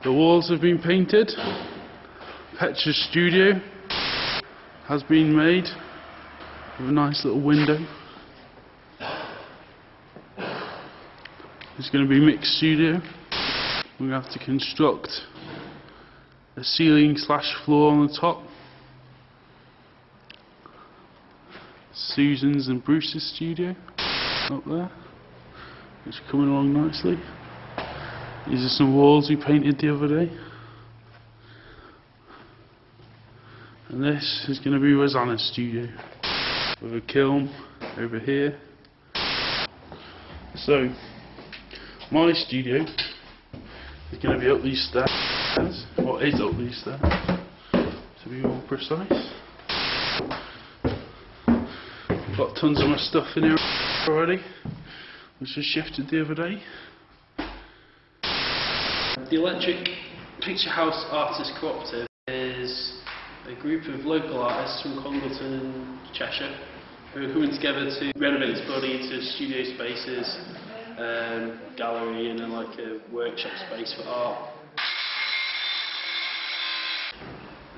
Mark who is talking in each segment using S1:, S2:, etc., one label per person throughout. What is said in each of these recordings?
S1: The walls have been painted. Petra's studio has been made with a nice little window. It's going to be mixed studio. We're going to have to construct a ceiling / floor on the top. Susan's and Bruce's studio up there, which are coming along nicely. These are some walls we painted the other day. And this is going to be Rosanna's studio, with a kiln over here. So, my studio is going to be up these stairs, or is up these stairs, to be more precise. I've got tons of my stuff in here already, which I shifted the other day. The Electric Picture House Artists Cooperative is a group of local artists from Congleton and Cheshire who are coming together to renovate this building into studio spaces, gallery and like a workshop space for art.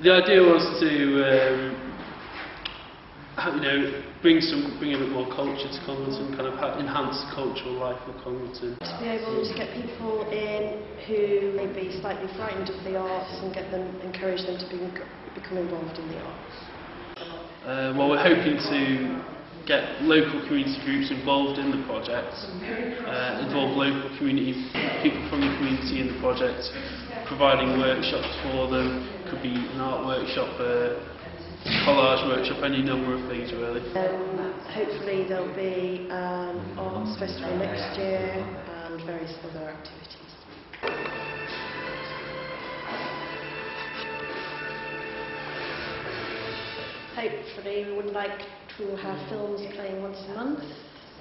S1: The idea was to bring a bit more culture to Congleton, kind of enhance the cultural life of Congleton.
S2: To be able to get people in who may be slightly frightened of the arts and encourage them to become involved in the arts.
S1: Well, we're hoping to get local community groups involved in the project, involve local community people from the community in the project, providing workshops for them. Could be an art workshop, collage workshop, any number of things really.
S2: Hopefully there'll be an arts festival next year and various other activities. Hopefully we would like to have films playing once a month,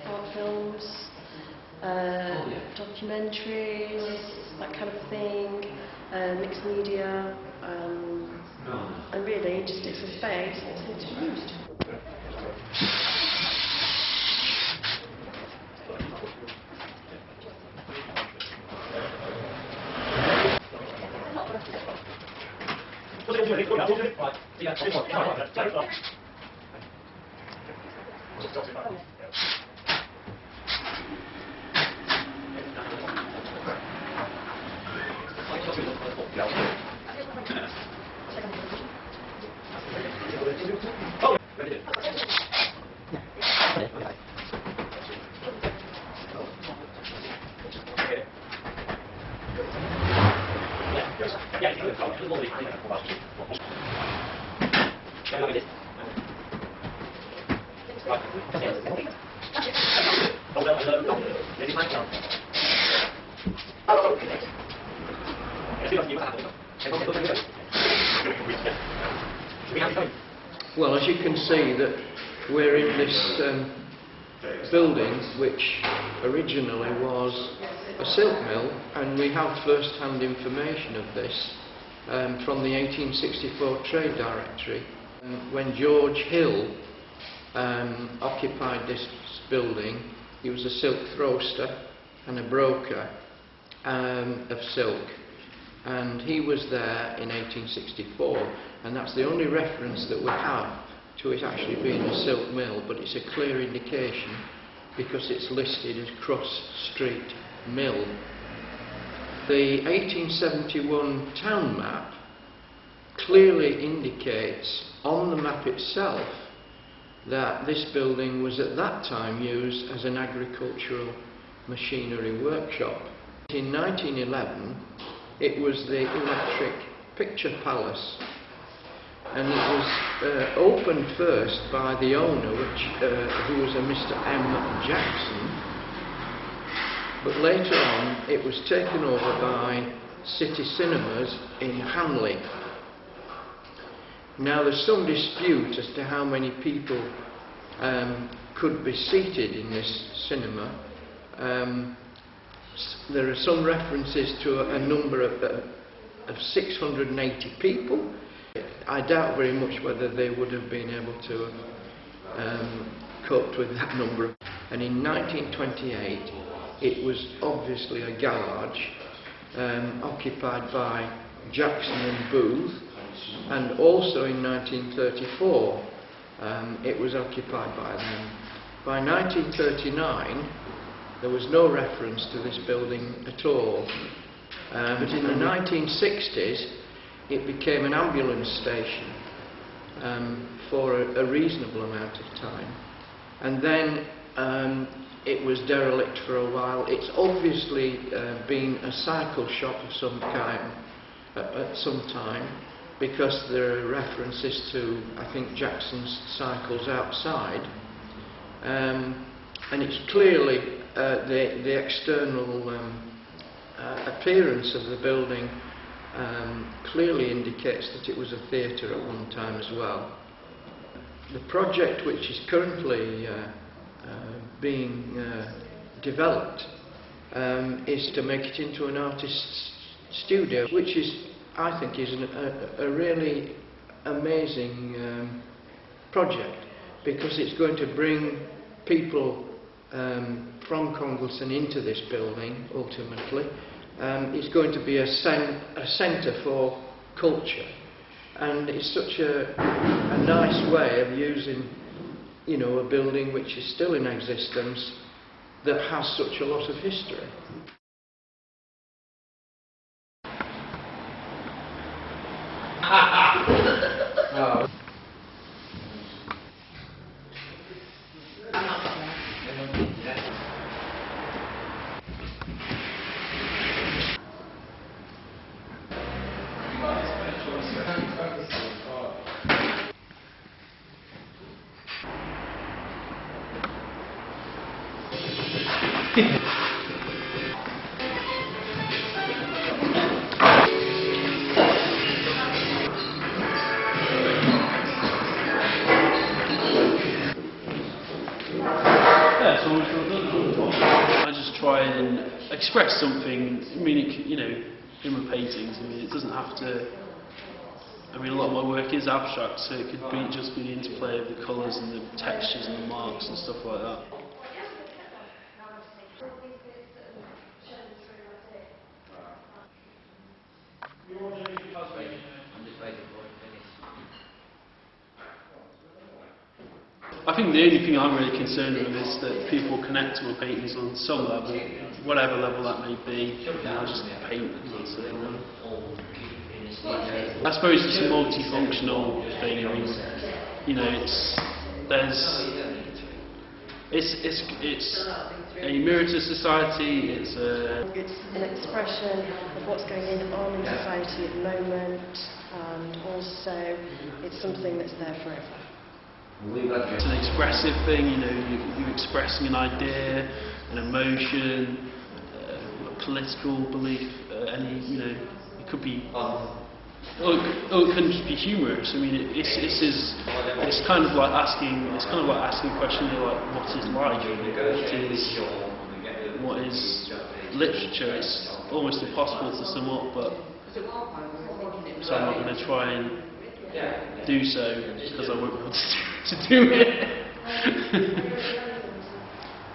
S2: art films, documentaries, that kind of thing, mixed media, and really just it's a space that's here to be used.
S3: Well, as you can see, that we're in this building which originally was a silk mill, and we have first-hand information of this from the 1864 Trade Directory. When George Hill occupied this building, he was a silk throster and a broker of silk, and he was there in 1864, and that's the only reference that we have to it actually being a silk mill, but it's a clear indication because it's listed as Cross Street Mill. The 1871 town map clearly indicates on the map itself that this building was at that time used as an agricultural machinery workshop. In 1911 it was the Electric Picture Palace, and it was opened first by the owner, who was a Mr. M. Jackson, but later on it was taken over by City Cinemas in Hanley. Now there's some dispute as to how many people could be seated in this cinema. There are some references to a number of 680 people. I doubt very much whether they would have been able to have coped with that number. And in 1928 it was obviously a garage, occupied by Jackson and Booth, and also in 1934 it was occupied by them. By 1939 there was no reference to this building at all, but in the 1960s it became an ambulance station for a reasonable amount of time, and then it was derelict for a while. It's obviously been a cycle shop of some kind at some time, because there are references to, I think, Jackson's cycles outside, and it's clearly the external appearance of the building clearly indicates that it was a theatre at one time as well. The project which is currently being developed is to make it into an artist's studio, which is, I think, is a really amazing project, because it's going to bring people from Congleton into this building ultimately. It's going to be a centre for culture, and it's such a nice way of using, you know, a building which is still in existence that has such a lot of history. Oh.
S1: I just try and express something. I mean, you know, in my paintings, I mean, it doesn't have to. I mean, a lot of my work is abstract, so it could be just be the interplay of the colours and the textures and the marks and stuff like that. I think the only thing I'm really concerned with is that people connect to my paintings on some level, whatever level that may be, and I just paint them, that's it. I suppose it's a multifunctional thing. I mean, you know, it's a mirror to society. It's
S2: an expression of what's going on in society at the moment, and also it's something that's there forever.
S1: It's an expressive thing, you know, you're expressing an idea, an emotion, a political belief, any, you know, it could be, or it can just be humorous. I mean, it's kind of like asking a question like, what is life? What is literature? It's almost impossible to sum up, but so I'm not going to try and do so, because I won't be able to do it.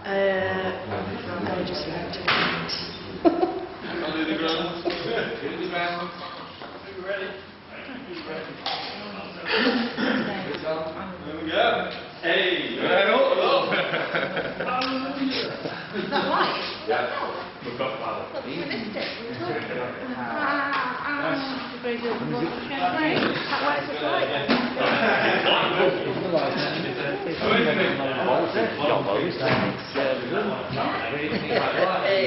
S2: I just like to paint.
S1: I'll do the ground. Do the ground. Ready? There we go. Hey, hello.
S4: Is that right?
S1: Yeah. We've got that.
S4: We missed it. Very good. That works as right. Hey.